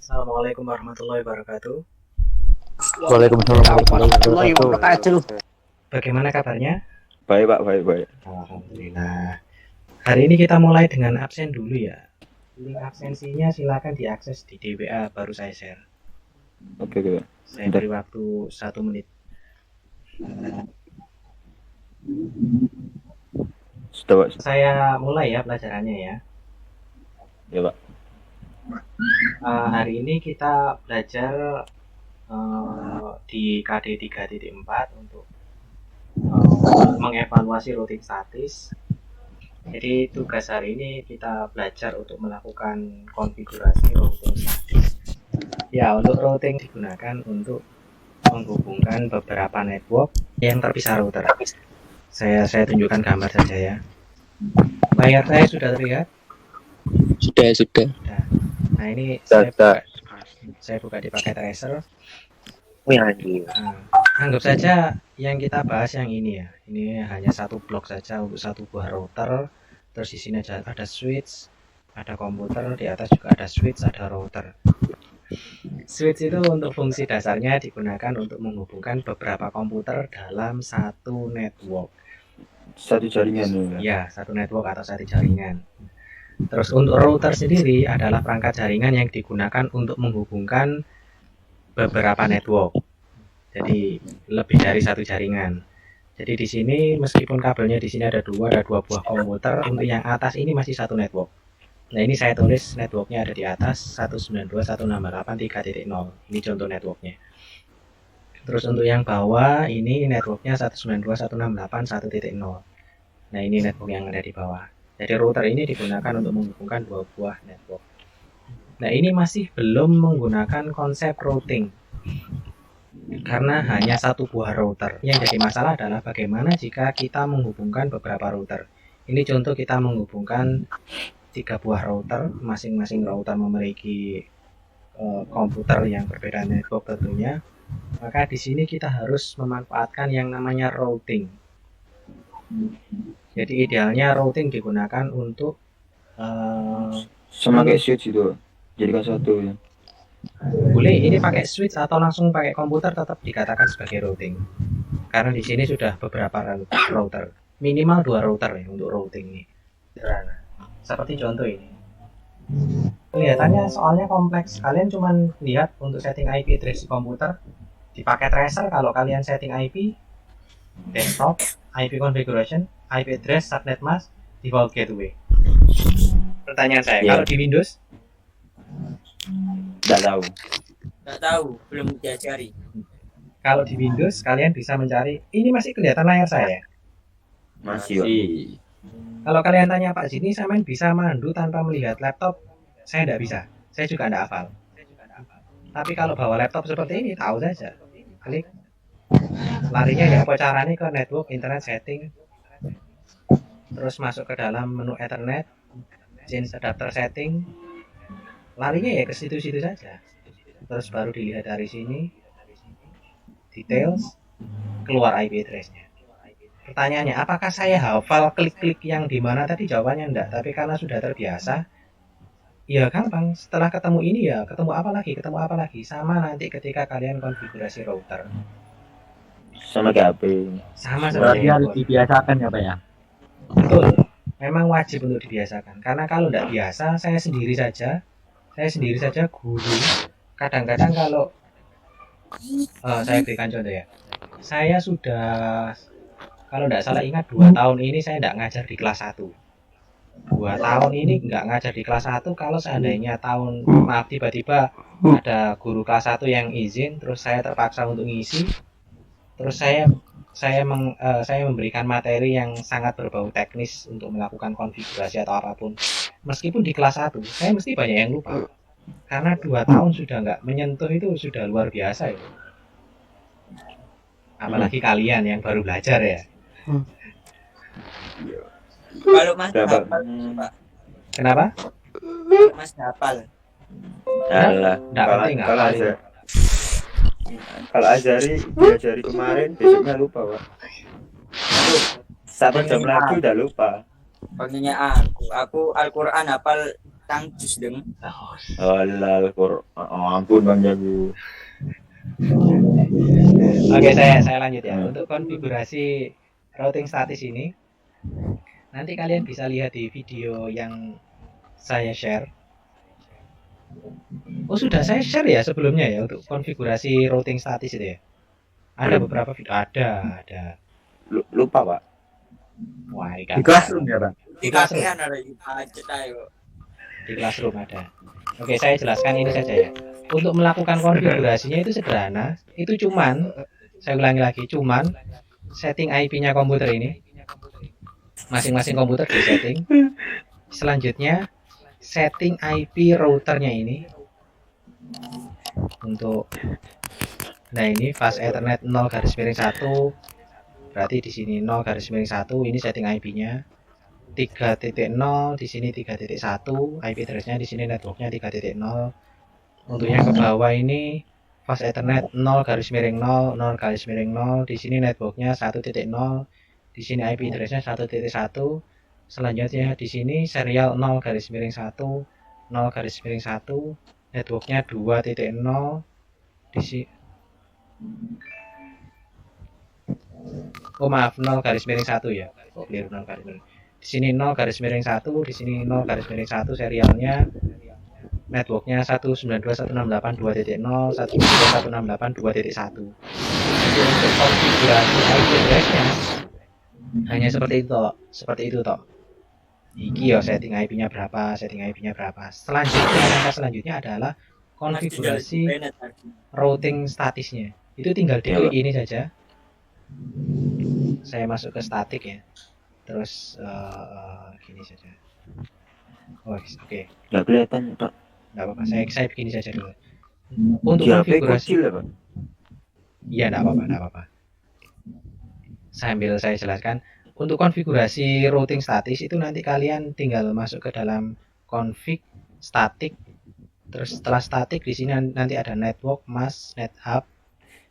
Assalamualaikum warahmatullahi wabarakatuh. Waalaikumsalam warahmatullahi warahmatullahi wabarakatuh. wabarakatuh. Bagaimana kabarnya? Baik Pak, baik. Alhamdulillah. Hari ini kita mulai dengan absen dulu ya. Link absensinya silakan diakses di DWA baru saya share. Oke. Saya beri waktu 1 menit. Sudah Pak. Saya mulai ya pelajarannya ya. Ya Pak. Hari ini kita belajar di KD 3.4 untuk mengevaluasi routing statis. Jadi tugas hari ini kita belajar untuk melakukan konfigurasi routing statis. Ya, untuk routing digunakan untuk menghubungkan beberapa network yang terpisah router. Saya tunjukkan gambar saja ya. Layar saya sudah terlihat? Sudah. Nah, ini saya buka di paket tracer. Anggap saja yang kita bahas yang ini ya. Ini hanya satu blok saja untuk satu buah router. Terus di sini ada switch, ada komputer, di atas juga ada switch, ada router. Switch itu untuk fungsi dasarnya digunakan untuk menghubungkan beberapa komputer dalam satu network. Satu jaringan ya. Satu network atau satu jaringan. Terus untuk router sendiri adalah perangkat jaringan yang digunakan untuk menghubungkan beberapa network. Jadi lebih dari satu jaringan. Jadi di sini meskipun kabelnya di sini ada dua buah komputer, untuk yang atas ini masih satu network. Nah, ini saya tulis networknya ada di atas 192.168.3.0. Ini contoh networknya. Terus untuk yang bawah ini networknya 192.168.1.0. Nah, ini network yang ada di bawah. Jadi router ini digunakan untuk menghubungkan dua buah network. Nah, ini masih belum menggunakan konsep routing karena hanya satu buah router. Yang jadi masalah adalah bagaimana jika kita menghubungkan beberapa router. Ini contoh kita menghubungkan 3 buah router, masing-masing router memiliki komputer yang berbeda network tentunya. Maka di sini kita harus memanfaatkan yang namanya routing. Jadi idealnya routing digunakan untuk sama kayak switch itu, jadikan satu ya. Boleh ini pakai switch atau langsung pakai komputer tetap dikatakan sebagai routing. Karena di sini sudah beberapa router, minimal 2 router ya untuk routing ini. Seperti contoh ini. Kelihatannya soalnya kompleks. Kalian cuma lihat untuk setting IP address di komputer di paket tracer. Kalau kalian setting IP desktop, IP configuration, IP address, subnet mask, default gateway. Pertanyaan saya, kalau di Windows? Nggak tahu, belum diajari. Kalau di Windows kalian bisa mencari, ini masih kelihatan layar saya? Masih. Kalau kalian tanya Pak Zini, saya bisa mandu tanpa melihat laptop? Saya tidak bisa, saya juga tidak hafal. Tapi kalau bawa laptop seperti ini, tahu saja. Klik, larinya ya caranya ke network, internet setting, terus masuk ke dalam menu Ethernet, change adapter setting, larinya ya ke situ-situ saja. Terus baru dilihat dari sini, details, keluar IP address-nya. Pertanyaannya, apakah saya hafal klik-klik yang dimana tadi? Jawabannya enggak, tapi karena sudah terbiasa, ya gampang. Setelah ketemu ini ya ketemu apa lagi. Sama nanti ketika kalian konfigurasi router. Sama kayak HP. Sama seperti Harus dibiasakan ya Pak ya? Betul, memang wajib untuk dibiasakan. Karena kalau tidak biasa, saya sendiri saja guru. Kadang-kadang kalau saya berikan contoh ya, saya sudah, kalau tidak salah ingat 2 tahun ini saya tidak ngajar di kelas 1. 2 tahun ini nggak ngajar di kelas 1. Kalau seandainya tiba-tiba ada guru kelas 1 yang izin, terus saya terpaksa untuk ngisi, terus saya memberikan materi yang sangat berbau teknis untuk melakukan konfigurasi atau apapun. Meskipun di kelas 1, saya mesti banyak yang lupa. Karena 2 tahun sudah nggak menyentuh itu sudah luar biasa ya. Apalagi kalian yang baru belajar ya. Kalau Mas hafal, Pak. Kenapa? Mas hafal. Alah, Nggak penting kalau Azari diajari kemarin, besoknya lupa Pak. 1 jam lagi udah lupa. Pengennya aku Al-Quran hafal Tangcus deng. Alah, ampun Bang Jago. Oke, saya lanjut ya. Untuk konfigurasi routing statis ini, nanti kalian bisa lihat di video yang saya share. Oh, sudah saya share ya sebelumnya ya untuk konfigurasi routing statis itu ya. Ada beberapa video, ada. Lupa Pak. Wah, Di Classroom ya, Bang? Di kakean ada di budget ayo. Di Classroom ada. Oke, saya jelaskan ini saja ya. Untuk melakukan konfigurasinya itu sederhana. Itu cuman, saya ulangi lagi, cuman setting IP-nya komputer ini. Masing-masing komputer di setting. Selanjutnya, setting IP routernya ini. Untuk, nah ini fast Ethernet 0/1. Berarti di sini 0/1, ini setting IP-nya. 3.0 di sini 3.1, IP address-nya di sini, networknya 3.0. Untuk yang ke bawah ini fast Ethernet 0/0, 0/0, di sini networknya 1.0, di sini IP address-nya 1.1. Selanjutnya di sini serial 0/1, 0/1, networknya 2.0, di sini maaf 0/1 ya. Oh, clear 0/1. Di sini 0/1, di sini 0/1 serialnya, networknya 192.168.2.0, 192.168.2.1. Jadi untuk konfigurasi IP address-nya hanya seperti itu toh. Iki ya setting IP-nya berapa, Selanjutnya, langkah selanjutnya adalah konfigurasi routing statisnya. Itu tinggal diklik ini saja. Saya masuk ke statik ya. Terus gini saja. Oke. Nggak kelihatan Pak. Nggak apa-apa. Saya begini saja dulu. Untuk konfigurasi. Kecil ya Pak? Iya, nggak apa-apa. Sambil saya jelaskan. Untuk konfigurasi routing statis itu nanti kalian tinggal masuk ke dalam config static. Terus setelah static di sini nanti ada network, mask, nethub.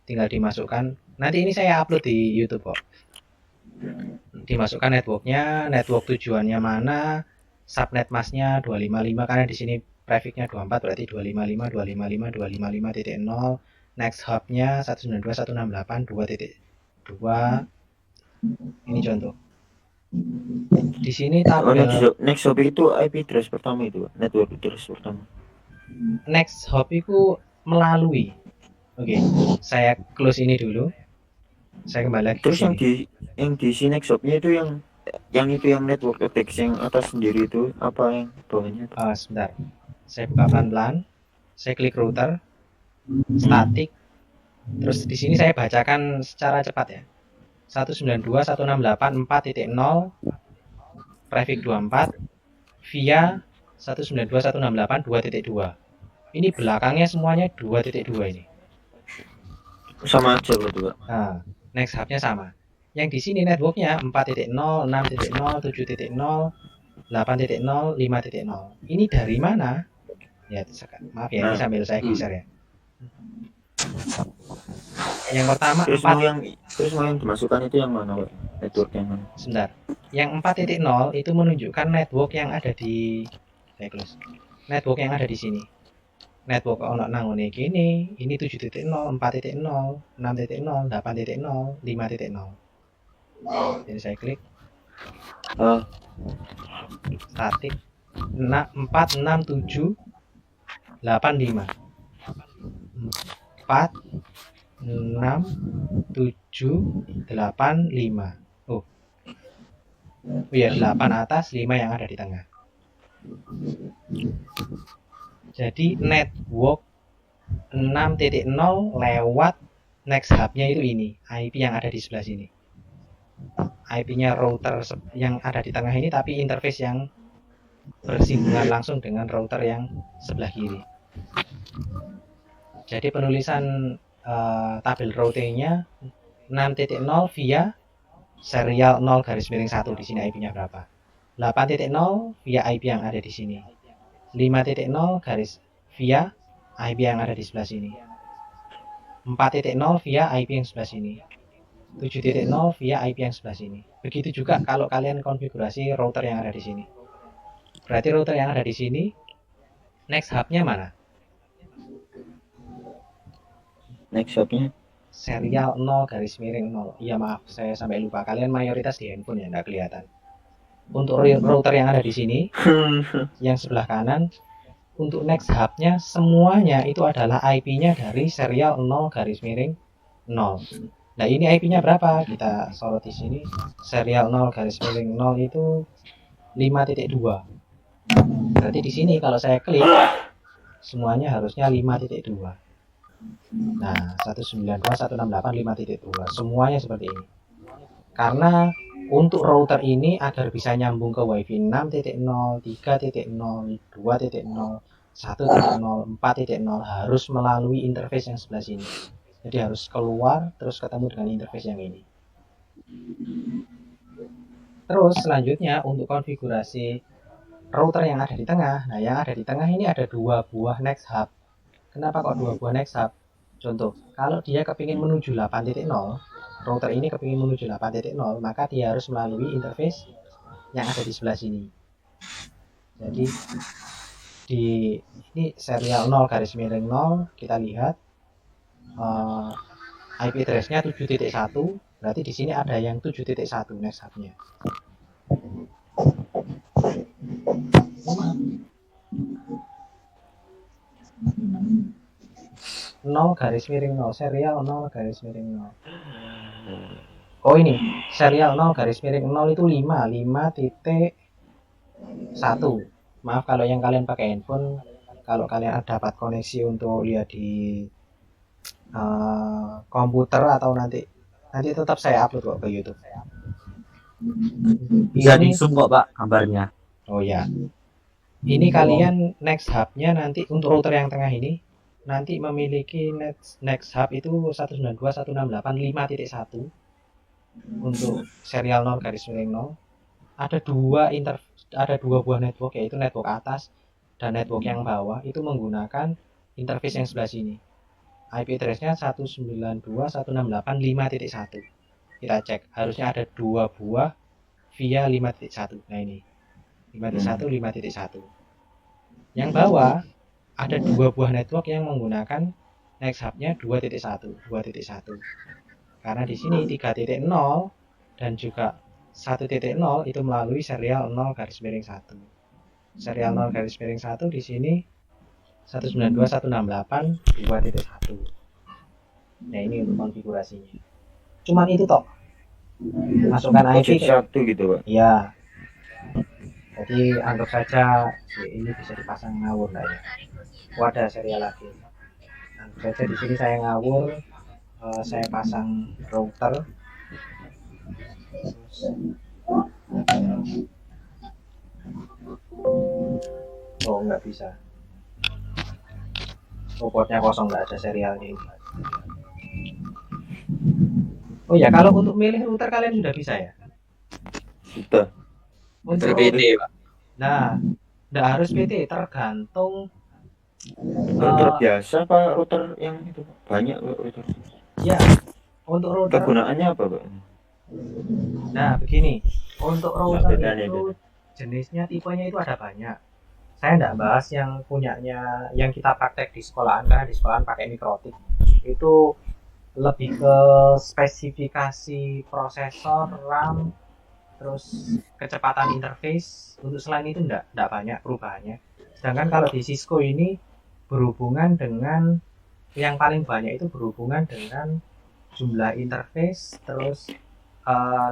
Tinggal dimasukkan. Nanti ini saya upload di YouTube kok. Dimasukkan networknya, network tujuannya mana, subnet masknya 255 karena di sini prefixnya 24 berarti 255.255.255.0, next hubnya 192.168.2.2. Ini contoh. Di sini tabel next hop itu IP address pertama itu, network address pertama. Next hop itu melalui. Oke, saya close ini dulu. Saya kembali lagi. Terus yang di si next hopnya itu yang network address yang atas sendiri itu apa yang bawahnya? Sebentar. Saya buka pelan-pelan. Saya klik router, static. Terus di sini saya bacakan secara cepat ya. 192.168.4.0 prefix 24 via 192.168.2.2. Ini belakangnya semuanya 2.2 ini. Sama aja berarti Pak. Nah, next hubnya sama. Yang di sini networknya 4.0, 6.0, 7.0, 8.0, 5.0. Ini dari mana? Ya, maaf ya, ini sambil saya geser ya. Yang pertama terus mau yang dimasukkan itu yang mana Pak? Network yang mana? Sebentar. Yang 4.0 itu menunjukkan network yang ada di network yang ada di sini. Network ono nang ngene kene, ini 7.0, 4.0, 6.0, 8.0, 5.0. Jadi saya klik static 46785 46785. Oh iya, 8 atas, 5 yang ada di tengah. Jadi network 6.0 lewat next hubnya itu ini, IP yang ada di sebelah sini. IP-nya router yang ada di tengah ini, tapi interface yang bersinggungan langsung dengan router yang sebelah kiri. Jadi penulisan tabel routingnya 6.0 via serial 0/1, di sini IP-nya berapa. 8.0 via IP yang ada di sini. 5.0 via IP yang ada di sebelah sini. 4.0 via IP yang sebelah sini. 7.0 via IP yang sebelah sini. Begitu juga kalau kalian konfigurasi router yang ada di sini. Berarti router yang ada di sini Next hub-nya mana? Next shopnya Serial 0 garis miring 0. Iya maaf, saya sampai lupa. Kalian mayoritas di handphone ya, nggak kelihatan. Untuk router yang ada di sini, yang sebelah kanan, untuk next hub-nya semuanya itu adalah IP-nya dari serial 0 garis miring 0. Nah ini IP-nya berapa? Kita sorot di sini. Serial 0 garis miring 0 itu 5.2. Berarti di sini kalau saya klik semuanya harusnya 5.2. Nah 192.168.5.2 semuanya seperti ini. Karena untuk router ini agar bisa nyambung ke WiFi 6.0, 3.0, 2.0, 1.0, 4.0 harus melalui interface yang sebelah sini. Jadi harus keluar terus ketemu dengan interface yang ini. Terus selanjutnya untuk konfigurasi router yang ada di tengah. Nah yang ada di tengah ini ada 2 buah next hub. Kenapa kok 2 buah next hub? Contoh, kalau dia kepingin menuju 8.0, router ini kepingin menuju 8.0, maka dia harus melalui interface yang ada di sebelah sini. Jadi di ini serial 0 garis miring 0 kita lihat IP address-nya 7.1, berarti di sini ada yang 7.1 next hub-nya. 0 garis miring 0 serial 0 garis miring 0. Oh ini serial 0 garis miring 0 itu 5.1. Maaf kalau yang kalian pakai handphone, kalau kalian dapat koneksi untuk lihat di komputer atau nanti tetap saya upload kok ke YouTube. Bisa Ini di zoom kok Pak gambarnya. oh ya. Ini kalian next hub-nya nanti untuk router yang tengah ini nanti memiliki next hub itu 192.168.5.1 untuk serial 0 garis miring 0. Ada dua buah network, yaitu network atas dan network yang bawah itu menggunakan interface yang sebelah sini. IP address-nya 192.168.5.1. Kita cek, harusnya ada 2 buah via 5.1. Nah ini 5.1, 5.1. Yang bawah ada 2 buah network yang menggunakan next hub-nya 2.1. Karena di sini 3.0 dan juga 1.0 itu melalui serial 0 garis-miring 1. Serial 0 garis-miring 1 di sini 192.168.2.1. Nah ini untuk konfigurasinya. Cuman itu toh. Masukkan IP satu gitu Pak. Iya. Jadi anggap saja ini bisa dipasang ngawur lah ya. Ada serial lagi. Anggap saja di sini saya ngawur, saya pasang router. Oh nggak bisa. Portnya kosong, nggak ada serialnya ini. Oh ya kalau untuk milih router kalian sudah bisa ya? Sudah. Untuk PT Pak. Nah, nggak harus PT, tergantung Router biasa Pak, router yang itu banyak Pak, router. ya untuk router. Kegunaannya apa Pak? Nah begini, untuk router bedanya itu jenisnya tipenya itu ada banyak. Saya nggak bahas yang punyanya yang kita praktek di sekolahan, karena di sekolahan pakai mikrotik itu lebih ke spesifikasi prosesor, RAM, terus kecepatan interface. Untuk selain itu enggak banyak perubahannya. Sedangkan kalau di Cisco ini berhubungan dengan yang paling banyak itu berhubungan dengan jumlah interface, terus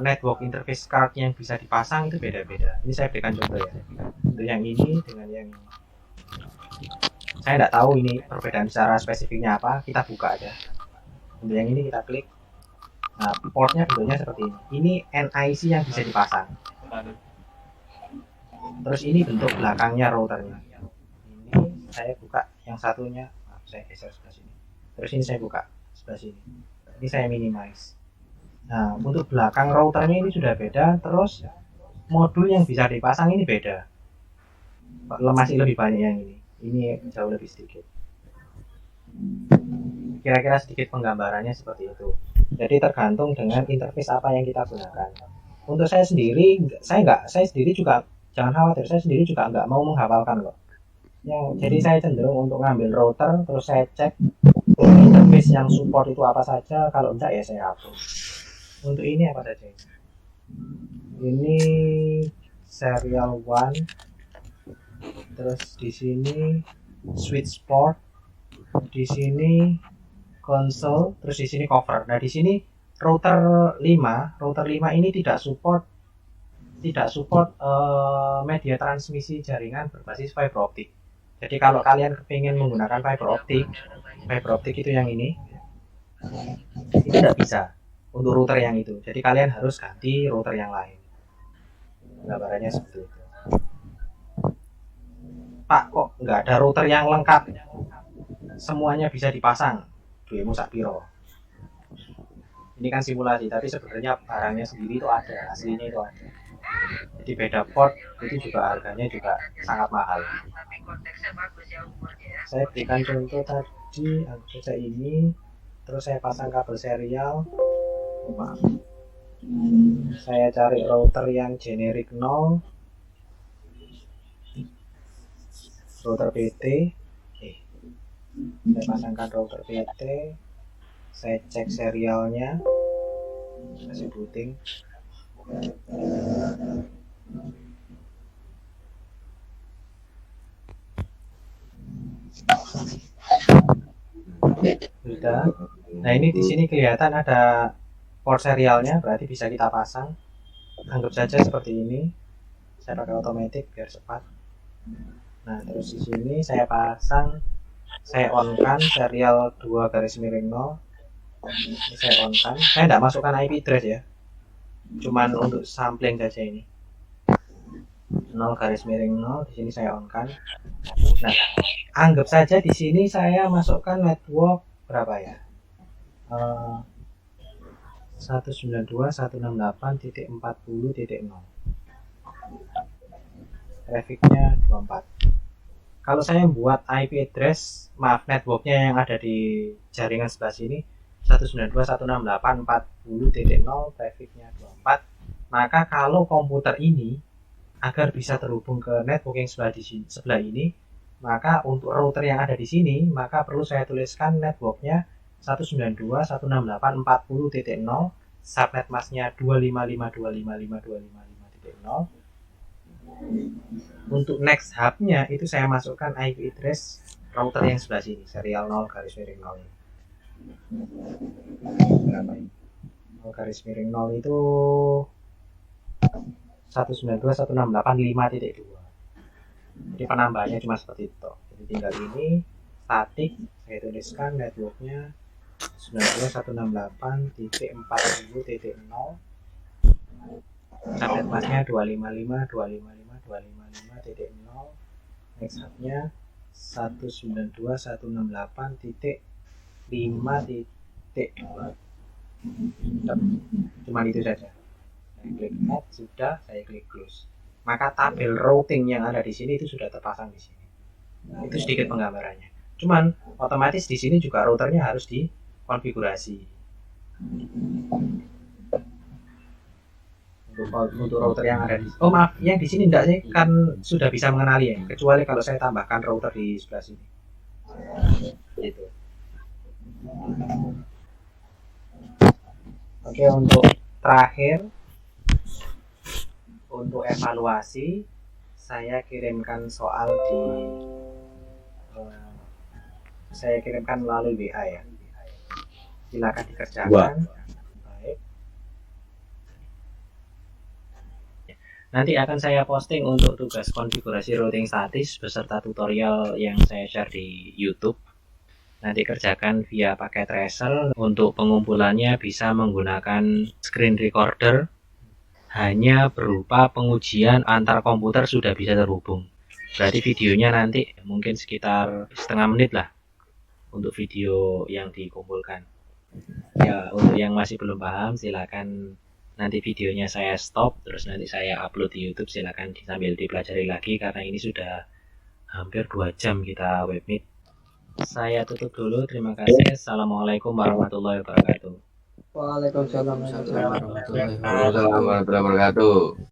network interface card yang bisa dipasang itu beda-beda. Ini saya berikan contoh ya. Untuk yang ini dengan yang ini. Saya enggak tahu ini perbedaan secara spesifiknya apa, kita buka aja. Untuk yang ini kita klik. Nah, portnya bentuknya seperti ini. Ini NIC yang bisa dipasang. Terus ini bentuk belakangnya routernya. Ini saya buka yang satunya, saya geser sebelah sini. Terus ini saya buka sebelah sini. Ini saya minimize. Nah, untuk belakang routernya ini sudah beda. Terus modul yang bisa dipasang ini beda. Masih lebih banyak yang ini. Ini jauh lebih sedikit. Kira-kira sedikit penggambarannya seperti itu. Jadi tergantung dengan interface apa yang kita gunakan. Untuk saya sendiri juga jangan khawatir, saya sendiri juga nggak mau menghafalkan loh. Jadi saya cenderung untuk ngambil router, terus saya cek interface yang support itu apa saja, kalau enggak ya saya hapus. Untuk ini apa saja ini serial 1, terus di sini switch port, di sini console, terus di sini cover. Nah di sini router 5 ini tidak support media transmisi jaringan berbasis fiber optik. Jadi kalau kalian kepingin menggunakan fiber optik itu yang ini tidak bisa untuk router yang itu. Jadi kalian harus ganti router yang lain. Gambarannya seperti itu. Pak, kok nggak ada router yang lengkap? Semuanya bisa dipasang. Duemu sak piro. Ini kan simulasi, tapi sebenarnya barangnya sendiri itu ada, aslinya itu ada. Jadi beda port itu juga harganya juga sangat mahal. Saya berikan contoh tadi, anggap saja ini, terus saya pasang kabel serial. Maaf. Saya cari router yang generik 0, router PT. Saya pasangkan router PT, saya cek serialnya, kasih booting. Sudah. Nah ini di sini kelihatan ada port serialnya, berarti bisa kita pasang. Anggap saja seperti ini. Saya pakai otomatis biar cepat. Nah terus di sini saya pasang, saya on kan serial 2/0. Ini saya on kan. Saya tidak masukkan IP address ya, cuman untuk sampling saja ini. 0/0 di sini saya on kan. Nah, anggap saja di sini saya masukkan network berapa ya? 192.168.40.0. Trafficnya 24. Kalau saya buat IP address, maaf, networknya yang ada di jaringan sebelah sini 192.168.40.0, trafficnya 24. Maka kalau komputer ini agar bisa terhubung ke network yang sebelah ini, maka untuk router yang ada di sini, maka perlu saya tuliskan networknya 192.168.40.0, subnet masknya 255.255.255.0. Untuk next hubnya itu saya masukkan IP address router yang sebelah sini, serial 0/0 ini. Berapa ini? 0/0 itu 192.168.5.2. Jadi penambahannya cuma seperti itu. Jadi tinggal ini statik, saya tuliskan networknya 192.168.40.0, subnet masknya 255.255.255.0, next hubnya 192.168.5.2. Cuma itu saja. Saya klik add, sudah, saya klik close. Maka tabel routing yang ada di sini itu sudah terpasang di sini. Nah, itu sedikit penggambarannya. Cuman otomatis di sini juga routernya harus dikonfigurasi. Untuk router yang ada di, oh maaf, yang di sini enggak sih, kan sudah bisa mengenali ya. Kecuali kalau saya tambahkan router di sebelah sini. Gitu. Oke, untuk terakhir, untuk evaluasi, saya kirimkan soal saya kirimkan melalui WA ya. Silakan dikerjakan. Baik. Nanti akan saya posting untuk tugas konfigurasi routing statis beserta tutorial yang saya share di YouTube. Nanti kerjakan via pakai Tracer. Untuk pengumpulannya bisa menggunakan screen recorder, hanya berupa pengujian antar komputer sudah bisa terhubung. Berarti videonya nanti mungkin sekitar setengah menit lah untuk video yang dikumpulkan. Ya, untuk yang masih belum paham silakan nanti videonya saya stop, terus nanti saya upload di YouTube, silakan sambil dipelajari lagi karena ini sudah hampir 2 jam kita webmeet. Saya tutup dulu, terima kasih. Assalamualaikum warahmatullahi wabarakatuh. Waalaikumsalam warahmatullahi wabarakatuh. Waalaikumsalam warahmatullahi wabarakatuh.